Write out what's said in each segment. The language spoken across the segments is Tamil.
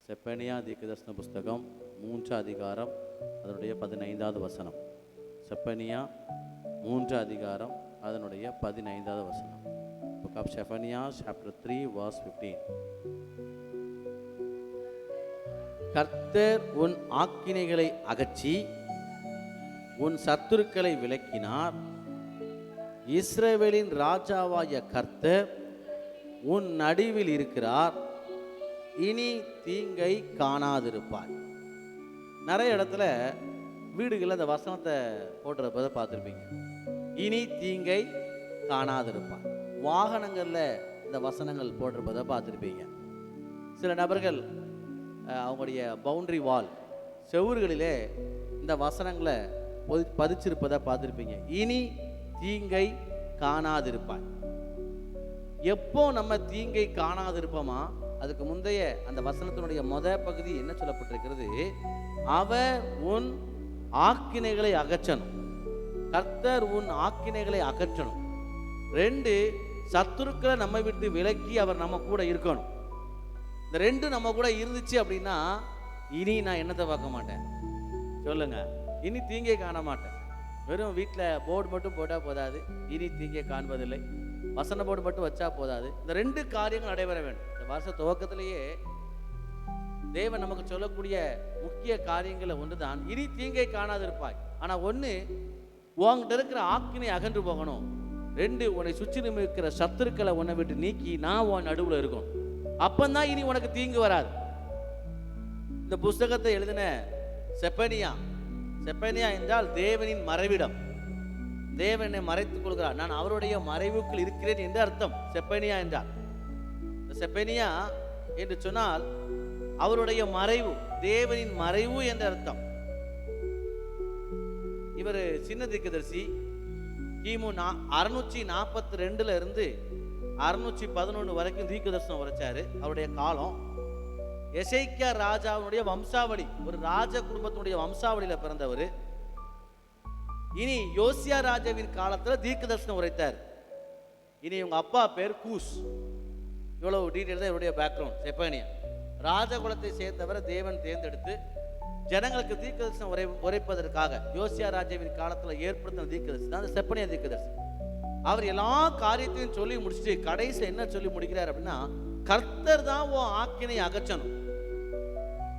செப்பனியா தீர்க்கதரிசன புஸ்தகம் 3 அதிகாரம் அதனுடைய 15வது வசனம். செப்பனியா 3 அதிகாரம் அதனுடைய 15வது வசனம். Book of Zephaniah chapter 3 verse 15. கர்த்தர் உன் ஆக்கினைகளை அகற்றி உன் சத்துருக்களை விலக்கினார். இஸ்ரவேலின் ராஜாவாய கர்த்தர் உன் நடுவில் இருக்கிறார். இனி தீங்கை காணாதிருப்பாய். நிறைய இடத்துல வீடுகளில் அந்த வசனத்தை போட்டுறப்பதை பார்த்துருப்பீங்க. இனி தீங்கை காணாதிருப்பாய். வாகனங்களில் இந்த வசனங்கள் போட்டிருப்பதை பார்த்துருப்பீங்க. சில நபர்கள் அவங்களுடைய பவுண்டரி வால் செவுறுகளிலே இந்த வசனங்களை பதிச்சிருப்பதை பார்த்துருப்பீங்க. இனி தீங்கை காணாதிருப்பாய். எப்போ நம்ம தீங்கை காணாதிருப்போமா? அதுக்கு முந்தைய அந்த வசனத்தினுடைய பகுதி என்ன சொல்லப்பட்டிருக்கிறது? அவர் உன் ஆக்கினைகளை அகற்றணும். கர்த்தர் உன் ஆக்கினைகளை அகற்றணும். 2, சத்துருக்களை நம்ம விட்டு விலக்கி அவர் நம்ம கூட இருக்கணும். இந்த 2 நம்ம கூட இருந்துச்சு அப்படின்னா இனி நான் என்னத்தை பார்க்க மாட்டேன் சொல்லுங்க. இனி தீங்கை காண மாட்டேன். வெறும் வீட்டில் போர்டு மட்டும் போட்டால் போதாது, இனி தீங்கை காண்பதில்லை. வசன போர்டு மட்டும் வச்சா போதாது. இந்த 2 காரியங்கள் நடைபெற வேண்டும். இந்த வருஷ துவக்கத்திலேயே தேவன் நமக்கு சொல்லக்கூடிய முக்கிய காரியங்களை ஒன்று தான் இனி தீங்கை காணாதிருப்பாய். ஆனால் 1, உன்கிட்ட இருக்கிற ஆக்கினை அகன்று போகணும். 2, உன்னை சுற்றி இருக்கிற சத்துருக்களை உன்னை விட்டு நீக்கி நான் உன் நடுவில் இருக்கணும். அப்பந்தான் இனி உனக்கு தீங்கு வராது. இந்த புஸ்தகத்தை எழுதின செப்பனியா என்றால் தேவனின் மறைவிடம். தேவனை மறைத்துக் கொள்கிறார். நான் அவருடைய மறைவுக்குள் இருக்கிறேன் என்று அர்த்தம் செப்பனியா என்றால். செப்பனியா என்று சொன்னால் அவருடைய மறைவு, தேவனின் மறைவு என்ற அர்த்தம். இவர் சின்ன தீர்க்கதரிசி. கிமு 642 இருந்து 611 வரைக்கும் தீர்க்கதரிசனம் உரைச்சாரு. அவருடைய காலம் எசேக்கியா ராஜாவுடைய வம்சாவளி, ஒரு ராஜ குடும்பத்தினுடைய வம்சாவளியில பிறந்தவர். இனி யோசியா ராஜாவின் காலத்தில் தீர்க்கதரிசனம் உரைத்தார். இனி இவங்க அப்பா பேர் கூஸ். இவ்வளவு டீட்டெயில் தான் இவருடைய பேக்ரவுண்ட். செப்பனியா ராஜகுலத்தை சேர்ந்தவரை தேவன் தேர்ந்தெடுத்து ஜனங்களுக்கு தீர்க்கதரிசனம் உரைப்பதற்காக யோசியா ராஜாவின் காலத்தில் ஏற்படுத்தின தீர்க்கதரிசி தான் செப்பனியா தீர்க்கதரிசி. அவர் எல்லா காரியத்தையும் சொல்லி முடிச்சுட்டு கடைசியில் என்ன சொல்லி முடிக்கிறார் அப்படின்னா, கர்த்தர் தான் உன் ஆக்கினை அகற்றணும்.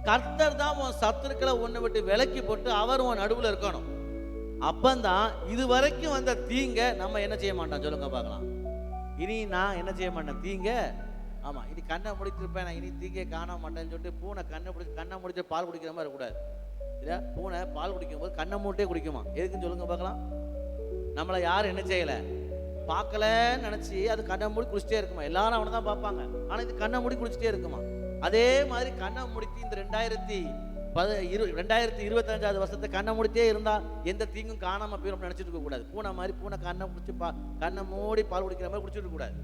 கர்த்தர் தான் உன் சத்துருக்களை உன்னை விட்டு விலக்கி போட்டு அவர் உன் நடுவில் இருக்கணும். அப்பந்தான் இது வரைக்கும் வந்த தீங்க நம்ம என்ன செய்ய மாட்டோம் சொல்லுங்க பார்க்கலாம். இனி நான் என்ன செய்ய மாட்டேன் தீங்க. ஆமா, இனி கண்ணை முடிச்சிருப்பேன், நான் இனி தீங்க காண மாட்டேன்னு சொல்லிட்டு பூனை கண்ணை முடிச்சு பால் குடிக்கிற மாதிரி இருக்கக்கூடாது. இல்லையா? பூனை பால் குடிக்கும் போது கண்ணை மூட்டே குடிக்குமா? எதுக்குன்னு சொல்லுங்க பார்க்கலாம். நம்மளை யாரும் என்ன செய்யலை, பார்க்கலன்னு நினச்சி அது கண்ணை மூடி குடிச்சிட்டே இருக்குமா? எல்லாரும் அவனை தான் பார்ப்பாங்க, ஆனால் இது கண்ணை மூடி குடிச்சிட்டே இருக்குமா? அதே மாதிரி கண்ணை முடித்து இந்த 2025 வருஷத்தை கண்ணை முடித்தே இருந்தால் எந்த தீங்கும் காணாமல் போயிடும் நினச்சிட்டு இருக்கக்கூடாது. பூனை மாதிரி பூனை கண்ணை முடிச்சு கண்ணை மூடி பால் குடிக்கிற மாதிரி குடிச்சிட்டு இருக்கக்கூடாது.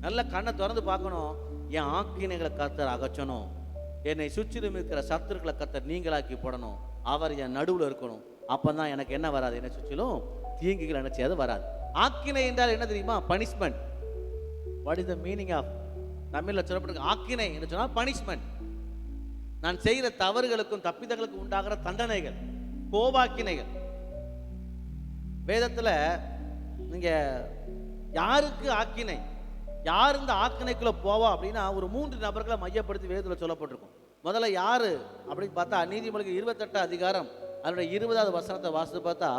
நல்லா கண்ணை திறந்து பார்க்கணும். என் ஆக்கினைகளை கர்த்தர் அகற்றணும். என்னை சுற்றிலும் இருக்கிற சத்துருக்களை கர்த்தர் நீங்களாக்கி போடணும். அவர் என் நடுவில் இருக்கணும். அப்போ தான் எனக்கு என்ன வராது, என்னை சுற்றிலும் தீங்குகள் நினைச்சாது வராது. ஆக்கினை என்றால் என்ன தெரியுமா? Punishment. What is the meaning of தமிழில் சொல்லப்பட்டிருக்கு ஆக்கினை என்று சொன்னால் பனிஷ்மெண்ட். நான் செய்கிற தவறுகளுக்கும் தப்பிதங்களுக்கும் உண்டாகிற தண்டனைகள், கோபாக்கினைகள். வேதத்தில் நீங்க யாருக்கு ஆக்கினை, யார் இந்த ஆக்கினைக்குள்ள போவா அப்படின்னா ஒரு 3 நபர்களை மையப்படுத்தி வேதத்தில் சொல்லப்பட்டிருக்கும். முதல்ல யாரு அப்படின்னு பார்த்தா நீதிமொழிகள் 28 அதிகாரம் அதனுடைய 20வது வசனத்தை வாசித்து பார்த்தா,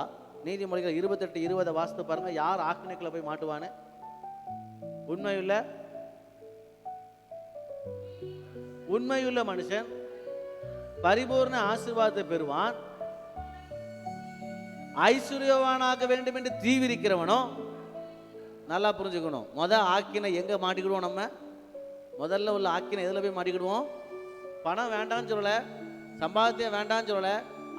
நீதிமொழிகள் 28:20 வாசித்து பாருங்க. யார் ஆக்கினைக்குள்ள போய் மாட்டுவானே? உண்மையுள்ள மனுஷன் பரிபூர்ண ஆசீர்வாதத்தை பெறுவான். ஐஸ்வர்யவானாக வேண்டும் என்று தீவிரிக்கிறவனோ, நல்லா புரிஞ்சுக்கணும். ஆக்கினை எங்க மாட்டிக்கிடுவோம்? நம்ம முதல்ல உள்ள ஆக்கினை எதில் போய் மாட்டிக்கிடுவோம்? பணம் வேண்டான்னு சொல்லலை, சம்பாத்தியம் வேண்டான்னு சொல்லலை,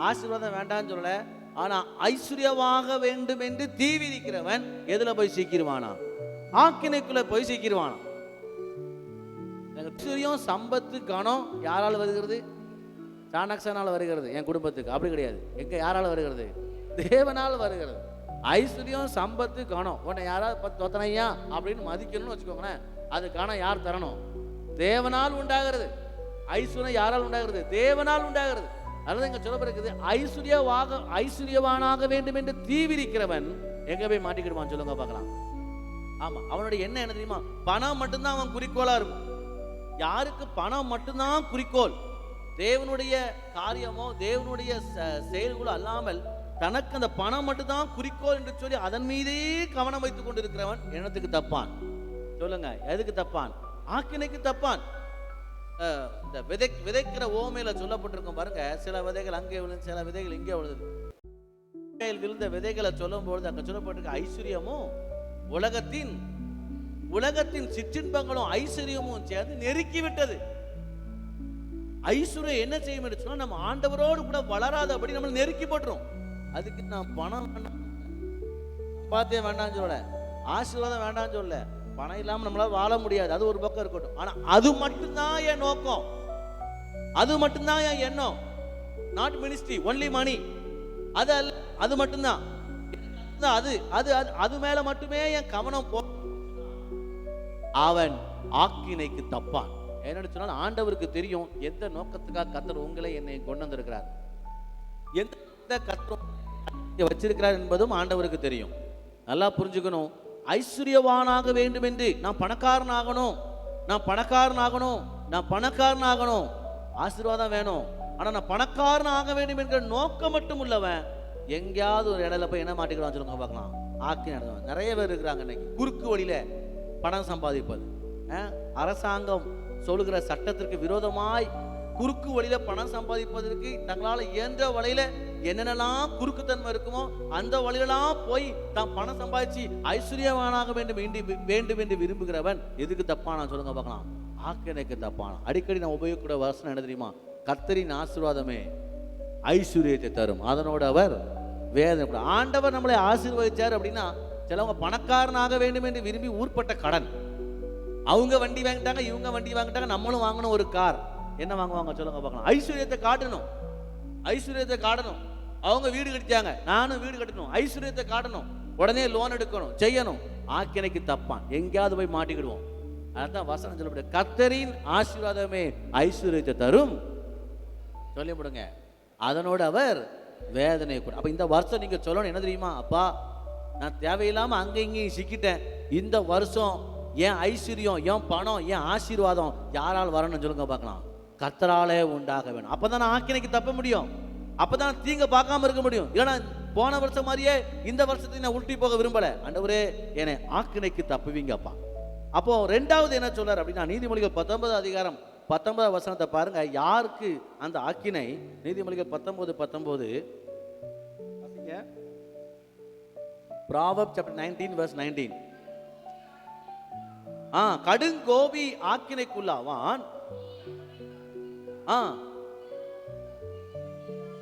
ஆசீர்வாதம் வேண்டான்னு சொல்லலை. ஆனா ஐஸ்வர்யமாக வேண்டும் என்று தீவிரிக்கிறவன் எதுல போய் சிக்கிடுவானா? ஆக்கினைக்குள்ள போய் சிக்கிடுவானா. ஐஸ்வர்யம், சம்பத்து, கணம் யாரால் வருகிறது? சாணக்சனால் வருகிறது. என் குடும்பத்துக்கு அப்படி கிடையாது. எங்க யாரால் வருகிறது? தேவனால் வருகிறது. ஐஸ்வர்யம், சம்பத்து, கணம் உன்னை யாராவது தொத்தனையா அப்படின்னு மதிக்கணும்னு வச்சுக்கோங்களேன். அது கணம் யார் தரணும்? தேவனால் உண்டாகிறது. ஐஸ்வர்யம் யாரால் உண்டாகிறது? தேவனால் உண்டாகிறது. அதனால இங்க சொல்லப்படுகிறது, ஐஸ்வர்யவானாக வேண்டும் என்று தீவிரிக்கிறவன் எங்க போய் மாட்டிக்கிடுவான் சொல்லுங்க பார்க்கலாம். ஆமா, அவனுடைய எண்ணம் என்ன தெரியுமா? பணம் மட்டும்தான் அவன் குறிக்கோளா இருக்கும். யாருக்கு பணம் மட்டும்தான் குறிக்கோள், தேவனுடைய காரியமோ தேவனுடைய செயல்களோ அல்லாமல் தனக்கு அந்த பணம் மட்டும்தான் குறிக்கோள் என்று சொல்லி அதன் மீதே கவனம் வைத்துக் கொண்டிருக்கிறவன் எண்ணத்துக்கு தப்பான். சொல்லுங்க, எதுக்கு தப்பான்? ஆக்கினைக்கு தப்பான். இந்த விதைக்கிற ஓமையில சொல்லப்பட்டிருக்கும் பாருங்க, சில விதைகள் அங்கே விழுந்து சில விதைகள் இங்கே விழுது. விழுந்த விதைகளை சொல்லும் பொழுது அங்க சொல்லப்பட்டிருக்க ஐஸ்வர்யமும் உலகத்தின் சிற்றின்பங்களும் ஐஸ்வர்யமும் சேர்ந்து நெருக்கி விட்டது. ஐஸ்வர்யம் என்ன செய்யும் என்று சொன்னா, நம்ம ஆண்டவரோடு கூட வளராதபடி நம்ம நெருக்கி போட்டுரும். அதுக்கு நான் பணம் வேண்டாம், பாத்தியே வேண்டாம்னு சொல்ல, ஆசீர்வாதம் வேண்டாம்னு சொல்ல, பணம் இல்லாம நம்மளால வாழ முடியாது, அது ஒரு பக்கம் இருக்கட்டும். ஆனா அது மட்டும்தான் என் நோக்கம், அது மட்டும்தான் என் எண்ணம். Not ministry, only money. அது மட்டும்தான், அது மேல மட்டுமே என் கவனம் போ. அவன் ஆக்கினைக்கு தப்பான். என்னன்னு சொன்னால், ஆண்டவருக்கு தெரியும் எந்த நோக்கத்துக்காக கர்த்தர் உங்களை என்னை கொண்டு வந்திருக்கிறார், எந்த கர்த்தர் வச்சிருக்கிறார் என்பதும் ஆண்டவருக்கு தெரியும். நல்லா புரிஞ்சுக்கணும். ஐஸ்வர்யவானாக வேண்டும் என்று நான் பணக்காரனாகணும், ஆசீர்வாதம் வேணும், ஆனா நான் பணக்காரன் ஆக வேண்டும் என்கிற நோக்கம் மட்டும் உள்ளவன் எங்கேயாவது ஒரு இடையில போய் என்ன மாட்டிக்கிறான் சொல்லுங்க பார்க்கலாம். ஆக்கி நடந்தவன் நிறைய பேர் இருக்கிறாங்க இன்னைக்கு. குறுக்கு வழியில பணம் சம்பாதிப்பது, அரசாங்கம் சொல்லுகிற சட்டத்திற்கு விரோதமாய் குறுக்கு வழியில பணம் சம்பாதிப்பதற்கு தங்களால இயன்ற வழியில என்னென்னலாம் குறுக்குத்தன்மை இருக்குமோ அந்த வழியிலாம் போய் தான் பணம் சம்பாதிச்சு ஐஸ்வர்யவானாக வேண்டும் என்று விரும்புகிறவன் எதுக்கு தப்பானா சொல்லுங்க பார்க்கலாம். ஆக்கினைக்கு தப்பானா. அடிக்கடி நான் உபயோகிக்கிற வசனம் என்ன தெரியுமா? கர்த்தரின் ஆசீர்வாதமே ஐஸ்வர்யத்தை தரும், அதனோடு அவர் வேதனை. ஆண்டவர் நம்மளை ஆசீர்வதிச்சார் அப்படின்னா, சிலவங்க பணக்காரனாக வேண்டும் என்று விரும்பி ஊர்பட்ட கடன், அவங்க வண்டி வாங்கிட்டாங்க, இவங்க வண்டி வாங்கிட்டாங்க, நம்மளும் வாங்கணும் ஒரு கார். என்ன வாங்குவாங்க சொல்லுங்க பார்க்கலாம். ஐஸ்வர்யத்தை காட்டணும். அவங்க வீடு கட்டிச்சாங்க, நானும் வீடு கட்டணும், ஐஸ்வர்யத்தை காட்டணும், உடனே லோன் எடுக்கணும், செய்யணும். ஆக்கினைக்கு தப்பான், எங்கேயாவது போய் மாட்டிக்கிடுவோம். அதான் வசனம் சொல்லப்படுது, கர்த்தரின் ஆசீர்வாதமே ஐஸ்வர்யத்தை தரும் சொல்லி விடுங்க, அதனோடு அவர் வேதனை கூட. அப்ப இந்த வருஷம் நீங்க சொல்லணும் என்ன தெரியுமா? அப்பா, நான் தேவையில்லாம அங்க இங்கேயும் சிக்கிட்டேன், இந்த வருஷம் என் ஐஸ்வர்யம், என் பணம், என் ஆசீர்வாதம் யாரால் வரணும்னு சொல்லுங்க பார்க்கலாம். கர்த்தராலே உண்டாக வேணும். அப்பதான் ஆக்கினைக்கு தப்ப முடியும், அப்பதான் தீங்க பார்க்காம இருக்க முடியும். ஏன்னா போன வருஷம் மாதிரியே இந்த வருஷத்தை நான் உருட்டி போக விரும்பல. ஆண்டவரே என்னை ஆக்கினைக்கு தப்புவீங்கப்பா. அப்போ ரெண்டாவது என்ன சொல்றாரு அப்படின்னா, நீதிமொழிகள் 19 அதிகாரம் 19 வசனத்தை பாருங்க. யாருக்கு அந்த ஆக்கினை? நீதிமொழிகள் 19:19. Proverbs chapter 19 verse 19. கடுங்கோபி ஆக்கினைக்குள்ளாவான்.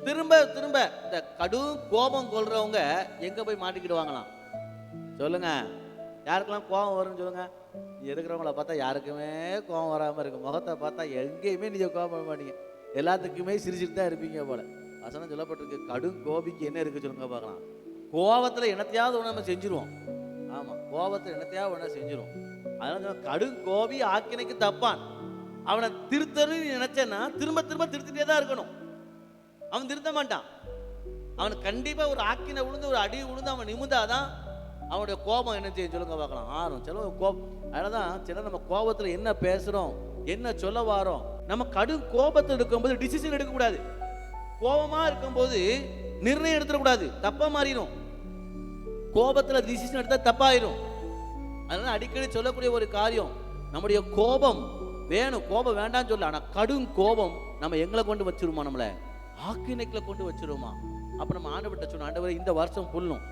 திரும்ப திரும்ப இந்த கடும் கோபம் கொள்றவங்க எங்க போய் மாட்டிக்கிடுவாங்களாம் சொல்லுங்க? யாருக்கெல்லாம் கோபம் வரும்னு சொல்லுங்க? இருக்கிறவங்கள பார்த்தா யாருக்குமே கோபம் வராம இருக்கு. முகத்தை பார்த்தா எங்கேயுமே நீங்க கோபம் பண்ண மாட்டீங்க, எல்லாத்துக்குமே சிரிச்சுட்டு தான் இருப்பீங்க போல. வசனம் சொல்லப்பட்டிருக்கு, கடும் கோபிக்கு என்ன இருக்கு சொல்லுங்க பார்க்கலாம். கோபத்துல என்னத்தையாவது ஒன்று நம்ம செஞ்சிருவோம். ஆமா, கோபத்துல என்னத்தையாவது ஒன்று செஞ்சிருவோம். அதனால கடும் கோபி ஆக்கினைக்கு தப்பான். அவனை திருத்தணும்னு நினைச்சேன்னா திரும்ப திரும்ப திருத்திட்டே தான் இருக்கணும். அவன் திருத்த மாட்டான். அவனுக்கு கண்டிப்பா ஒரு ஆக்கினை விழுந்து ஒரு அடி விழுந்து அவன் நிமிந்தாதான் அவனுடைய கோபம் என்ன செய்யும் சொல்லுங்க பார்க்கலாம் ஆறும். சில கோபம், அதனாலதான் சில நம்ம கோபத்துல என்ன பேசுறோம், என்ன சொல்ல வாரோம், நம்ம கடும் கோபத்தில் இருக்கும்போது டிசிஷன் எடுக்கக்கூடாது. கோபமா இருக்கும்போது நிர்ணயம் எடுத்துடக்கூடாது, தப்பா மாறிடும். கோபத்துல டிசிஷன் எடுத்தா தப்பாயிரும். அதனால அடிக்கடி சொல்லக்கூடிய ஒரு காரியம், நம்முடைய கோபம் வேணும், கோபம் வேண்டாம்னு சொல்ல. ஆனா கடும் கோபம் நம்ம எங்களை கொண்டு வச்சிருமா, நம்மள ஆக்கினைக்குள்ள கொண்டு வச்சிருமா. அப்ப நம்ம ஆண்டவர்கிட்ட சொன்னோம், ஆண்டவரே இந்த வருஷம் புல்லும்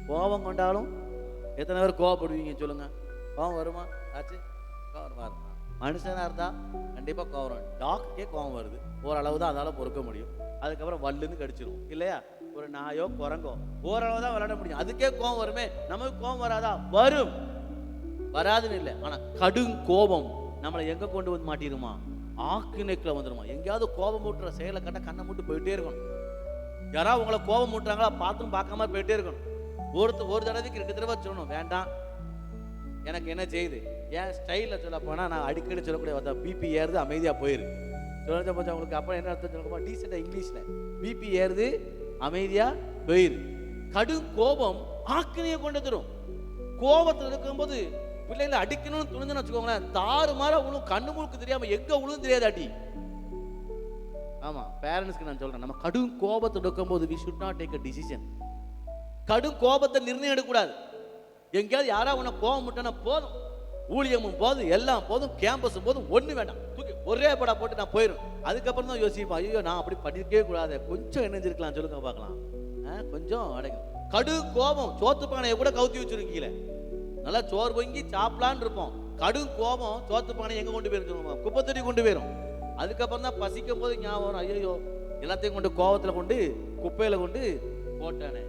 கோபம் கொண்டாலும் எத்தனை பேர் கோவப்படுவீங்க சொல்லுங்க? கோபம் வருமா? ஆச்சு, கோபம் வரும். மனுஷனா இருந்தா கண்டிப்பா கோபம் வரும். டாக்டே கோபம் வருது, ஓரளவு தான் அதால பொறுக்க முடியும். அதுக்கப்புறம் வல்லுன்னு கடிச்சிரும் இல்லையா? ஒரு நாயோ குரங்கோ ஓரளவு தான் விளையாட முடியும், அதுக்கே கோபம் வருமே. நமக்கு கோபம் வராதா? வரும், வராதுன்னு இல்லை. ஆனா கடும் கோபம் நம்மளை எங்க கொண்டு வந்து மாட்டிருமா? ஆக்கினைக்குள்ள வந்துருமா. எங்கேயாவது கோபம் மூட்டுற செயலை கட்ட கண்ணை மூட்டு போயிட்டே இருக்கணும். யாராவது உங்களை கோபம் மூட்டுறாங்களா பார்த்தும் பார்க்காம போயிட்டே இருக்கணும். ஒரு தடவைக்கு 2 தடவை சொல்லணும், வேண்டாம் எனக்கு என்ன செய்யுது, ஏன் ஸ்டைலில் சொல்ல போனால் நான் அடிக்கடி சொல்லக்கூடிய பிபி ஏறுது அமைதியாக போயிரு சொல்ல கொஞ்சம் அவங்களுக்கு அப்புறம் என்ன அர்த்தம் சொல்லணுமா டீசெண்டாக இங்கிலீஷில் பிபி ஏறுது அமைதியாக போயிரு. கடும் கோபம் ஆக்கினையை கொண்டு தரும். கோபத்தில் இருக்கும்போது பிள்ளைகளை அடிக்கணும்னு துணிஞ்சுன்னு வச்சுக்கோங்களேன், தாறு மாற உழும், கண்ணு முழுக்கு தெரியாமல் எங்கே உழுவும் தெரியாது அடி. ஆமாம், பேரண்ட்ஸ்க்கு நான் சொல்கிறேன், நம்ம கடும் கோபத்தை எடுக்கும்போது we should not take a decision. கடும் கோபத்தை நிர்ணயம் எடுக்கக்கூடாது. எங்கேயாவது யாராவது உன்னை கோபம் விட்டோன்னா போதும், ஊழியமும் போதும், எல்லாம் போதும், கேம்பஸும் போதும், ஒன்று வேண்டாம், தூக்கி ஒரே படா போட்டு நான் போயிடும். அதுக்கப்புறம் தான் யோசிப்பா, ஐயோ நான் அப்படி படிக்கவே கூடாது, கொஞ்சம் இணைஞ்சிருக்கலாம், சொல்லுங்க பார்க்கலாம், கொஞ்சம் அடைக்கும். கடு கோபம் சோத்து பானையை கூட கவுத்தி வச்சிருக்கீங்கள, நல்லா சோறு பொங்கி சாப்பிடலான்னு இருப்போம். கடும் கோபம் சோத்து பானையை எங்கே கொண்டு போயிரும், குப்பத்தடி கொண்டு போயிடும். அதுக்கப்புறம் தான் பசிக்கும் போது ஞாபகம் வரும், ஐயோ எல்லாத்தையும் கொண்டு கோபத்தில் கொண்டு குப்பையில் கொண்டு போட்டானே.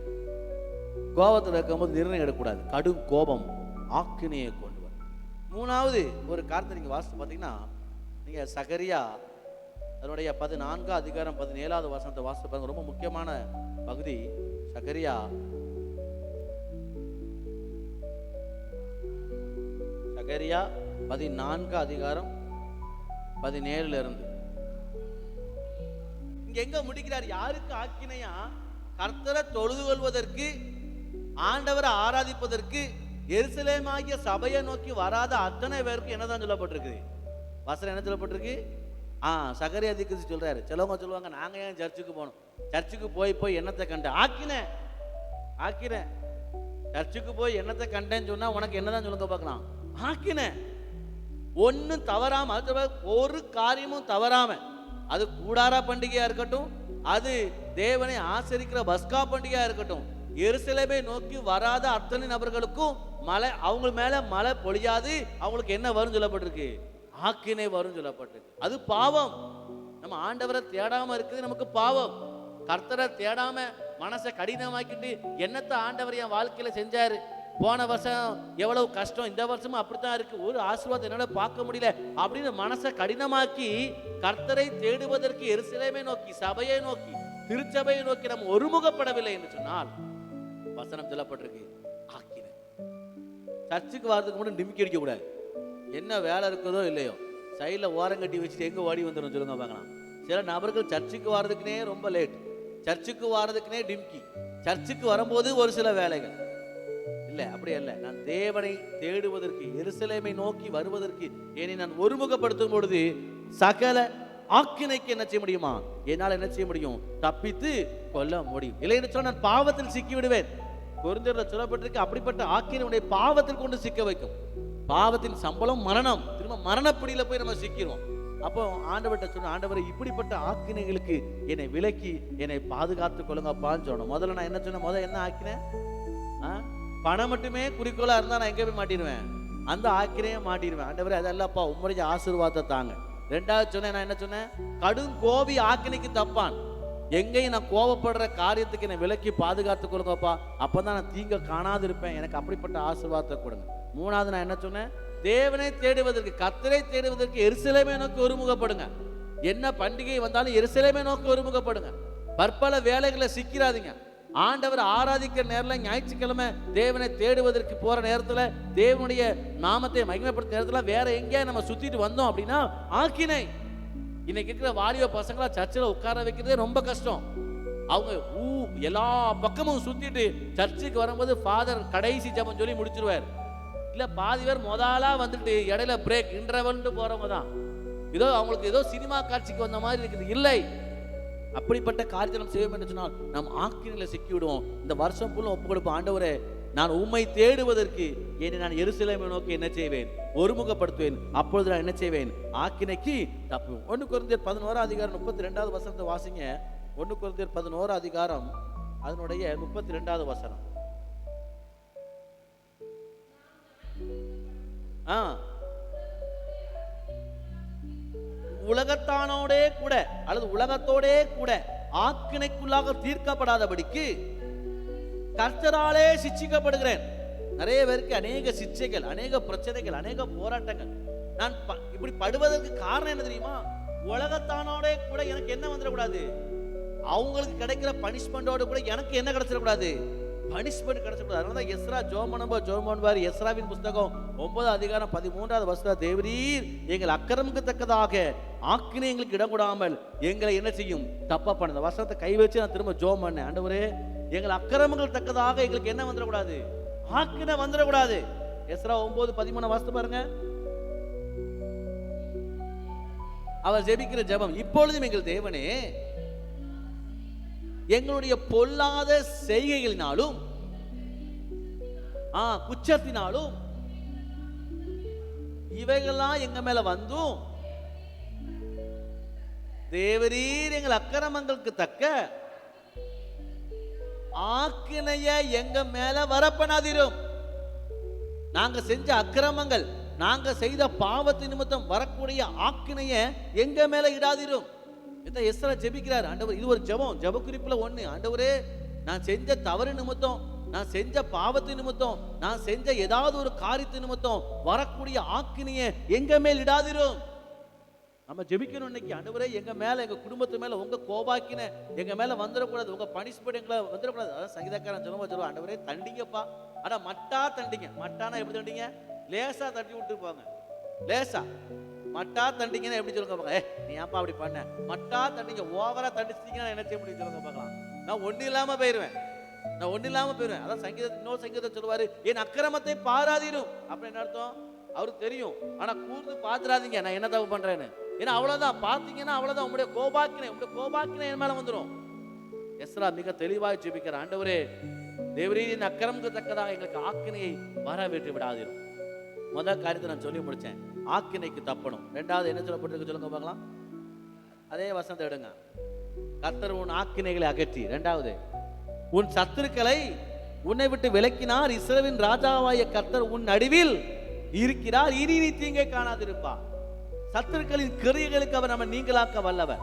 கோபத்தில் இருக்கும்போது நிர்ணயம் எடுக்கக்கூடாது. கடும் கோபம் ஆக்கினையை கொண்டு வரும். மூணாவது ஒரு காரணத்தை நீங்கள் வாசித்து பார்த்தீங்கன்னா, நீங்கள் சகரியா அதனுடைய 14 அதிகாரம் 17வது வசனத்தை வாசித்து பாருங்க. ரொம்ப முக்கியமான பகுதி. சகரியா சகரியா 14 அதிகாரம் 17 இருந்து இங்க எங்க முடிக்கிறார்? யாருக்கு ஆக்கினையா? கர்த்தரை தொழுது கொள்வதற்கு, ஆண்டவரை ஆராதிப்பதற்கு எருசலேமாகிய சபையை நோக்கி வராத அத்தனை பேருக்கு என்னதான் சொல்லப்பட்டிருக்கு? வசனம் என்ன சொல்லப்பட்டிருக்கு? சகரியா தீர்க்கதரிசி சொல்றாரு. சிலவங்க சொல்லுவாங்க, நாங்க ஏன் சர்ச்சுக்கு போனோம், சர்ச்சுக்கு போய் என்னத்தை கண்டேன், ஆக்கினேன் சர்ச்சுக்கு போய் என்னத்தை கண்டேன்னு சொன்னா உனக்கு என்னதான் சொல்லுங்க பார்க்கலாம். ஆக்கினேன் ஒன்னும் தவறாம, அது ஒரு காரியமும் தவறாம, அது கூடார பண்டிகையா இருக்கட்டும், அது தேவனை ஆசரிக்கிற பஸ்கா பண்டிகையா இருக்கட்டும், எருசலேமை நோக்கி வராத அத்தனை நபர்களுக்கும் மழை, அவங்க மேல மழை பொழியாது, அவங்களுக்கு என்ன வரும் சொல்லப்பட்டிருக்கு? ஆக்கினை வரும் சொல்லப்பட்டிருக்கு. அது பாவம். நம்ம ஆண்டவரை தேடாம இருக்குது நமக்கு பாவம். கர்த்தரை தேடாம மனசை கடினமாக்கிட்டு என்னத்தை ஆண்டவர் என் வாழ்க்கையில செஞ்சாரு, போன வருஷம் எவ்வளவு கஷ்டம், இந்த வருஷமும் அப்படித்தான் இருக்கு, ஒரு ஆசீர்வாதம் என்னால பார்க்க முடியல அப்படின்னு மனசை கடினமாக்கி கர்த்தரை தேடுவதற்கு எருசலேமை நோக்கி, சபையை நோக்கி, திருச்சபையை நோக்கி நம்ம ஒருமுகப்படவில்லை என்று சொன்னால் வசனம் சொல்லப்பட்டிருக்கு ஆக்கினை. சர்ச்சுக்கு வர்றதுக்கு மட்டும் டிமிக்கி அடிக்க கூடாது. என்ன வேலை இருக்குதோ இல்லையோ சைடில் ஓரங்கட்டி வச்சுட்டு எங்கே ஓடி வந்துடும் சொல்லுங்க பார்க்கலாம். சில நபர்கள் சர்ச்சுக்கு வர்றதுக்குனே ரொம்ப லேட், சர்ச்சுக்கு வர்றதுக்குனே டிம்கி, சர்ச்சுக்கு வரும்போது ஒரு சில வேலைகள் இல்லை, அப்படி அல்ல. நான் தேவனை தேடுவதற்கு, எருசலேமை நோக்கி வருவதற்கு என்னை நான் ஒருமுகப்படுத்தும் பொழுது சகல ஆக்கினைக்கு என்ன செய்ய முடியுமா? என்னால் என்ன செய்ய முடியும்? தப்பித்து கொள்ள முடியும். இல்லைன்னு சொன்னால் நான் பாவத்தில் சிக்கி விடுவேன். கொரிந்தியரில் சொல்லப்பட்டிருக்கு, அப்படிப்பட்ட ஆக்கினை பாவத்தில் கொண்டு சிக்க வைக்கும். பாவத்தின் சம்பளம் மரணம். திரும்ப மரணப்பிடியில போய் நம்ம சிக்கிறோம். அப்போ ஆண்டவர்கிட்ட சொன்ன, ஆண்டவரை இப்படிப்பட்ட ஆக்கினைகளுக்கு என்னை விலக்கி என்னை பாதுகாத்து கொள்ளுங்கப்பான்னு சொன்னோம். முதல்ல நான் என்ன சொன்னேன்? முதல்ல என்ன ஆக்கினேன்? பணம் மட்டுமே குறிக்கோளா இருந்தா நான் எங்க போய் மாட்டிடுவேன்? அந்த ஆக்கினையே மாட்டிடுவேன். ஆண்டவரே அதல்லப்பா, உம்முடைய ஆசீர்வாதத்தை தாங்க. ரெண்டாவது சொன்னேன், நான் என்ன சொன்னேன்? கடும் கோபி ஆக்கினைக்கு தப்பான். எங்கேயும் நான் கோபப்படுற காரியத்துக்கு என்னை விலக்கி பாதுகாத்து கொடுங்கப்பா, அப்பதான் நான் தீங்க காணாது இருப்பேன், எனக்கு அப்படிப்பட்ட ஆசீர்வாதத்தை கொடுங்க. மூணாவது நான் என்ன சொன்னேன்? தேவனை தேடுவதற்கு, கர்த்தரை தேடுவதற்கு எருசலேமை நோக்கி ஒருமுகப்படுங்க. என்ன பண்டிகை வந்தாலும் எருசலேமை நோக்கி ஒருமுகப்படுங்க. பற்பல வேலைகளை சிக்கிறாதீங்க. ஆண்டவர் ஆராதிக்கிற நேரத்தில், ஞாயிற்றுக்கிழமை தேவனை தேடுவதற்கு போற நேரத்தில், தேவனுடைய நாமத்தை மகிமைப்படுத்த நேரத்தில் வேற எங்கேயா நம்ம சுத்திட்டு வந்தோம் அப்படின்னா ஆக்கினை. இன்னைக்கு இருக்கிற வாலிப பசங்களா சர்ச்சில் உட்கார வைக்கிறதே ரொம்ப கஷ்டம். அவங்க எல்லா பக்கமும் சுத்திட்டு சர்ச்சுக்கு வரும்போது ஃபாதர் கடைசி ஜெபம் சொல்லி முடிச்சிருவார். இல்ல பாதி பேர் முதலா வந்துட்டு இடையில பிரேக் இன்டர்வல்னு போறவங்க தான். ஏதோ அவங்களுக்கு ஏதோ சினிமா காட்சிக்கு வந்த மாதிரி இருக்குது. இல்லை, அப்படிப்பட்ட காரியத்தை நம்ம செய்வோம் என்று சொன்னால் நாம் ஆக்கினையில சிக்கி விடுவோம். இந்த வருஷம் ஃபுல்லும் ஒப்பு கொடுப்போம். ஆண்டவரே, நான் உம்மை தேடுவதற்கு என்னை நான் எருசலேமை நோக்கி என்ன செய்வேன்? ஒருமுகப்படுத்துவேன். அப்பொழுது நான் என்ன செய்வேன்? ஆக்கினைக்கு தப்புவேன். 1 கொரிந்தியர் 11 அதிகாரம் 32வது வசனத்தை வாசிங்க. 1 கொரிந்தியர் 11 அதிகாரம் அதனுடைய 32வது வசனம். உலகத்தானோடே கூட அல்லது உலகத்தோடே கூட ஆக்கினைக்குள்ளாக தீர்க்கப்படாதபடிக்கு கர்த்தராலே சிட்சிக்கப்படுகிறேன். நிறைய பேருக்கு அநேக சிட்சைகள், அநேக பிரச்சனைகள், அநேக போராட்டங்கள். நான் இப்படி படுவதற்கு காரணம் என்ன தெரியுமா? உலகத்தானோட கூட எனக்கு என்ன வந்துடக்கூடாது, அவங்களுக்கு கிடைக்கிற பனிஷ்மெண்டோடு கூட எனக்கு என்ன கிடைச்சிடக்கூடாது, பனிஷ்மெண்ட் கிடைச்சக்கூடாது. அதனால தான் எஸ்ரா ஜோமன்பார் எஸ்ராவின் புஸ்தகம் 9 அதிகாரம் 13வது வசனம், தேவரீர் எங்கள் அக்கிரமத்துக்கு தக்கதாக ஆக்கினை எங்களுக்கு இடம் கொடாமல் எங்களை என்ன செய்யும் தப்பா பண்ண. வசனத்தை கை வச்சு நான் திரும்ப ஜோம் பண்ணேன். ஆண்டவரே எங்கள் அக்கிரமங்கள் தக்கதாக எங்களுக்கு என்ன வந்துடக்கூடாது, ஆக்கினை வந்துடக்கூடாது. எஸ்ரா 9:13 வாசித்து பாருங்க. அவர் ஜெபிக்கிற ஜெபம், இப்பொழுதும் எங்கள் தேவனே எங்களுடைய பொல்லாத செய்கைகளினாலும் குற்றத்தினாலும் இவைகள்லாம் எங்க மேல வந்தும் தேவரீர் எங்கள் அக்கிரமங்களுக்கு தக்க ஆக்கினைய எங்க மேல வரப்பண்ணாதிரும். நாங்க செஞ்ச அக்கிரமங்கள், நாங்க செய்த பாவத்தின் நிமித்தம் வரக்கூடிய ஆக்கினைய எங்க மேல இடாதிரும். எஸ்ரா ஜெபிக்கிறார். ஆண்டவர், இது ஒரு ஜெபம், ஜெப குறிப்புல ஒண்ணு. ஆண்டவரே நான் செஞ்ச தவறு நிமித்தம், நான் செஞ்ச பாவத்தின் நிமித்தம், நான் செஞ்ச ஏதாவது ஒரு காரியத்தின் நிமித்தம் வரக்கூடிய ஆக்கினைய எங்க மேல் இடாதிரும். நம்ம ஜெபிக்கணும் இன்னைக்கு. ஆண்டவரே எங்க மேல, எங்க குடும்பத்து மேல உங்க கோபாக்கின எங்க மேல வந்துடக்கூடாது, உங்க பனிஷ்மெண்ட் எங்களை வந்துடக்கூடாது. அதான் சங்கீதக்காரன் சொல்லுவோம், ஆண்டவரே தண்டிங்கப்பா. ஆனா மட்டா தண்டிங்க. மட்டானா எப்படி தண்டிங்க? லேசா தட்டி விட்டு போங்க. லேசா மட்டா தண்டிங்கன்னா எப்படி சொல்லுங்க பார்க்கலாம். நீ ஏன்ப்பா அப்படி பண்ண? மட்டா தண்டிங்க. ஓவரா தண்டிச்சிட்டீங்கன்னா என்ன செய்ய முடியும் சொல்லுங்க பார்க்கலாம். நான் ஒண்ணு இல்லாம போயிருவேன். அதான் இன்னொரு சங்கீதம் சொல்லுவாரு, என் அக்கிரமத்தை பாராதீரும். அப்படி என்ன அர்த்தம்? அவருக்கு தெரியும், ஆனா கூர்ந்து பாத்துறாதீங்க நான் என்ன தப்பு பண்றேன்னு. ஏன்னா அவ்வளவுதான், பாத்தீங்கன்னா அவ்வளவுதான், உங்களுடைய கோபாக்கினை என் மேல வந்துடும். எஸ்ரா மிக தெளிவாய் ஜெபிக்கிற, ஆண்டவரே தேவரீரின் அக்கிரமத்துக்கு தக்கதாக எங்களுக்கு ஆக்கினையை வரவேற்று விடாதீரும். முதல் காரியத்தை நான் சொல்லி முடிச்சேன், ஆக்கினைக்கு தப்பணும். ரெண்டாவது என்ன சொல்லப்பட்டிருக்கு சொல்லுங்க பார்க்கலாம். அதே வசனத்தை எடுங்க. கர்த்தர் உன் ஆக்கினைகளை அகற்றி, ரெண்டாவது உன் சத்துருக்களை உன்னை விட்டு விலக்கினார். இஸ்ரவேலின் ராஜாவாய கர்த்தர் உன் நடுவில் இருக்கிறார், இனி நீ தீங்கை காணாதிருப்பார். சத்துருக்களின் கிரியைகளுக்கு அவர் நம்ம நீங்களாக்க வல்லவர்.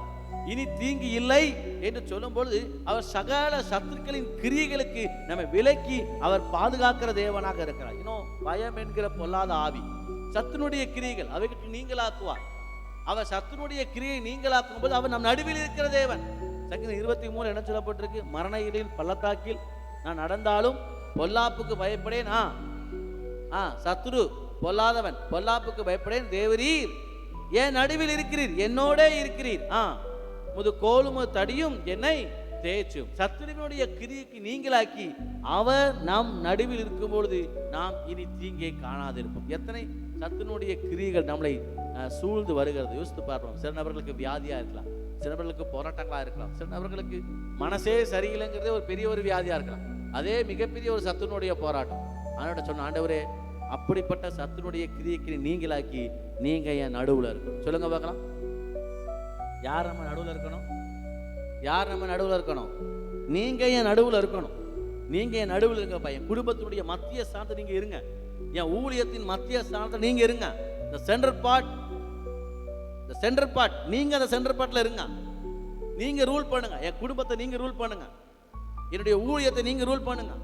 இனி தீங்கு இல்லை என்று சொல்லும் பொழுது அவர் சகல சத்துருக்களின் கிரியைகளுக்கு நம்ம விலக்கி அவர் பாதுகாக்கிற தேவனாக இருக்கிறார். இன்னும் பயம் என்கிற பொல்லாத ஆவி, சத்துனுடைய கிரியைகள் அவைகளுக்கு நீங்களாக்குவார். அவர் சத்துனுடைய கிரியை நீங்களாக்கும் போது அவர் நம் நடுவில் இருக்கிற தேவன். சங்கீதம் 23 என்ன சொல்லப்பட்டிருக்கு? மரண இருளின் பள்ளத்தாக்கில் நான் நடந்தாலும் பொல்லாப்புக்கு பயப்படேன். சத்துரு பொல்லாதவன், பொல்லாப்புக்கு பயப்படேன். தேவரீர் என் நடுவில் இருக்கிறீர், என்னோட இருக்கிறீர். முது கோலும் தடியும் என்னை தேய்ச்சும். சத்துருவினுடைய கிரியைக்கு நீங்களாக்கி அவர் நம் நடுவில் இருக்கும் பொழுது நாம் இனி தீங்கை காணாதிருப்போம். எத்தனை சத்துனுடைய கிரியைகள் நம்மளை சூழ்ந்து வருகிறது யோசித்து பார்ப்போம். சில நபர்களுக்கு வியாதியா இருக்கலாம், சில நபர்களுக்கு போராட்டங்களா இருக்கலாம், சில நபர்களுக்கு மனசே சரியில்லைங்கிறதே ஒரு பெரிய ஒரு வியாதியா இருக்கலாம். அதே மிகப்பெரிய ஒரு சத்துனுடைய போராட்டம். ஆண்டவர்ட்ட சொன்ன, ஆண்டவரே அப்படிப்பட்ட சத்துனுடைய கிரியைக்கு நீங்களாக்கி நீங்க என் நடுவுல இருக்கணும். சொல்லுங்க பார்க்கலாம். யார் நம்ம நடுவுல இருக்கணும்? யார் நம்ம நடுவுல இருக்கணும்? நீங்க என் நடுவுல இருக்கணும். நீங்க என் நடுவுல இருங்க பையன். குடும்பத்தினுடைய மத்திய ஸ்தானத்தை நீங்க இருங்க. என் ஊழியத்தின் மத்திய ஸ்தானத்தை நீங்க இருங்க. இந்த சென்டர் பார்ட் நீங்க அந்த சென்டர் பார்ட்ல இருங்க. நீங்க ரூல் பண்ணுங்க. என் குடும்பத்தை நீங்க ரூல் பண்ணுங்க. என்னுடைய ஊழியத்தை நீங்க ரூல் பண்ணுங்க.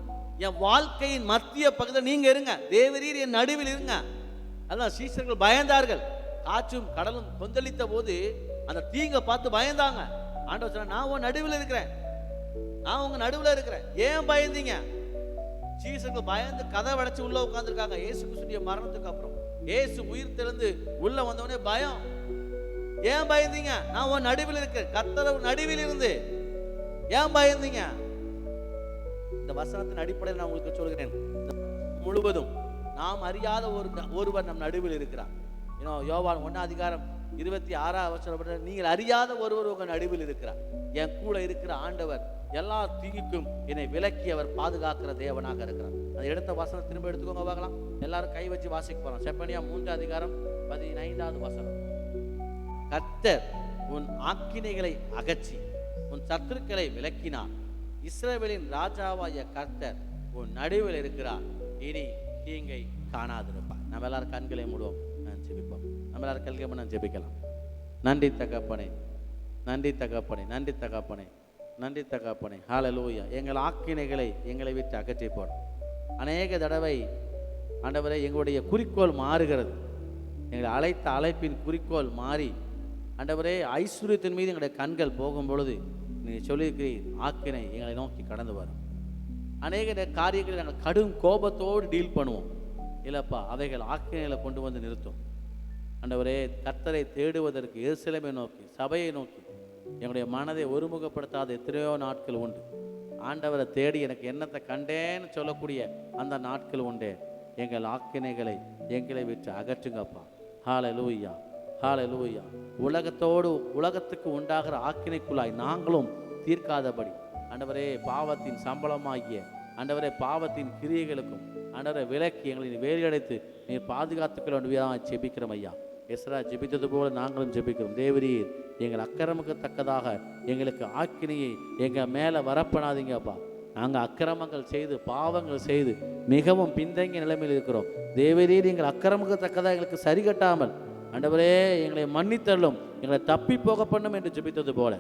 என் வாழ்க்கையின் மத்திய பகுதியில் நீங்க இருங்க. தேவரீர் என் நடுவில் இருங்க. அதான் சீஷர்கள் பயந்தார்கள். காற்றும் கடலும் கொந்தளித்த போது அந்த தீங்க பார்த்து பயந்தாங்க. ஆண்டவர் சொன்னார், நான் உன் நடுவில் இருக்கிறேன், நான் உங்க நடுவில் இருக்கிறேன். ஏன் பயந்தீங்க? சீஷர்கள் பயந்து கதை வடைச்சு உள்ள உட்கார்ந்துருக்காங்க. இயேசு கிறிஸ்துவின் மரணத்துக்கு அப்புறம் இயேசு உயிர் தெழுந்து உள்ள வந்தவனே பயம். ஏன் பயந்தீங்க? நான் உன் நடுவில் இருக்கிறேன். கர்த்தர் நடுவில் இருந்து ஏன் பயந்தீங்க? இந்த வசனத்தின் அடிப்படையில் நான் உங்களுக்கு சொல்கிறேன், முழுவதும் நாம் அறியாத ஒருவர் நம் நடுவில் இருக்கிறார். யோவான் 1 அதிகாரம் 26 நீங்கள் அறியாத ஒருவர் உங்க நடுவில் இருக்கிறார். என் கூட இருக்கிற ஆண்டவர் எல்லா தீங்குக்கும் என்னை விலக்கி அவர் பாதுகாக்கிற தேவனாக இருக்கிறார். அதை எடுத்த வசனம் திரும்ப எடுத்துக்கோங்க பார்க்கலாம். எல்லாரும் கை வச்சு வாசிக்க போறோம். செப்பனியா 3 அதிகாரம் 15வது வசனம். கர்த்தர் உன் ஆக்கினைகளை அகற்றி உன் சத்துருக்களை விலக்கினார். இஸ்ரவேலின் ராஜாவாய கர்த்தர் உன் நடுவில் இருக்கிறார், இனி தீங்கை காணாதிருப்பார். நம்ம எல்லாரும் கண்களை மூடுவோம், நான் ஜெபிப்போம். நம்ம எல்லாரும் கல்கி நான் ஜெபிக்கலாம். நன்றி தகப்பனே, நன்றி தகப்பனே, நன்றி தகப்பனே, நன்றி தகப்பனே. ஹல்லேலூயா. எங்கள் ஆக்கினைகளை எங்களை விட்டு அகற்றி போட அநேக தடவை ஆண்டவரே எங்களுடைய குறிக்கோள் மாறுகிறது. எங்களை அழைத்த அழைப்பின் குறிக்கோள் மாறி ஆண்டவரே ஐஸ்வர்யத்தின் மீது எங்களுடைய கண்கள் போகும் பொழுது நீ சொல்லியிருக்கிறீர், ஆக்கினை எங்களை நோக்கி கடந்து வரும். அநேக காரியங்களை நாங்கள் கடும் கோபத்தோடு டீல் பண்ணுவோம். இல்லைப்பா, அவைகள் ஆக்கினைகளை கொண்டு வந்து நிறுத்தும். ஆண்டவரே, கர்த்தரை தேடுவதற்கு எருசலேமை நோக்கி, சபையை நோக்கி என்னுடைய மனதை ஒருமுகப்படுத்தாத எத்தனையோ நாட்கள் உண்டு. ஆண்டவரை தேடி எனக்கு என்னத்தை கண்டேன்னு சொல்லக்கூடிய அந்த நாட்கள் உண்டே. எங்கள் ஆக்கினைகளை எங்களை விட்டு அகற்றுங்கப்பா. ஹல்லேலூயா, ஹல்லேலூயா. உலகத்துக்கு உண்டாகிற ஆக்கினைக்குள்ளாய் நாங்களும் தீர்க்காதபடி ஆண்டவரே, பாவத்தின் சம்பளமாகிய ஆண்டவரே, பாவத்தின் கிரியைகளுக்கும் ஆண்டவரை விலக்கி எங்களை வேலையடைத்து நீர் பாதுகாத்துக்கள் வேண்டியதாக ஜெபிக்கிறோம் ஐயா. எஸ்ரா ஜெபித்தது போல நாங்களும் ஜெபிக்கிறோம். தேவரீர், எங்கள் அக்கிரமக்கு தக்கதாக எங்களுக்கு ஆக்கினையை எங்கள் மேலே வரப்படாதீங்கப்பா. நாங்கள் அக்கிரமங்கள் செய்து பாவங்கள் செய்து மிகவும் பின்தங்கிய நிலைமையில் இருக்கிறோம். தேவரீர், எங்கள் அக்கிரமக்கு தக்கதாக எங்களுக்கு சரி கட்டாமல் ஆண்டவரே எங்களை மன்னித்தள்ளும், எங்களை தப்பி போக பண்ணும் என்று ஜெபித்தது போல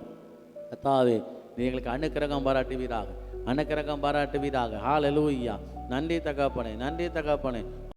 கர்த்தாவே, நீ எங்களுக்கு அனுக்கிரகம் பாராட்டுவீராக, அனுக்கிரகம் பாராட்டுவீராக. ஹல்லேலூயா. நன்றி தகப்பனே, நன்றி தகப்பனே.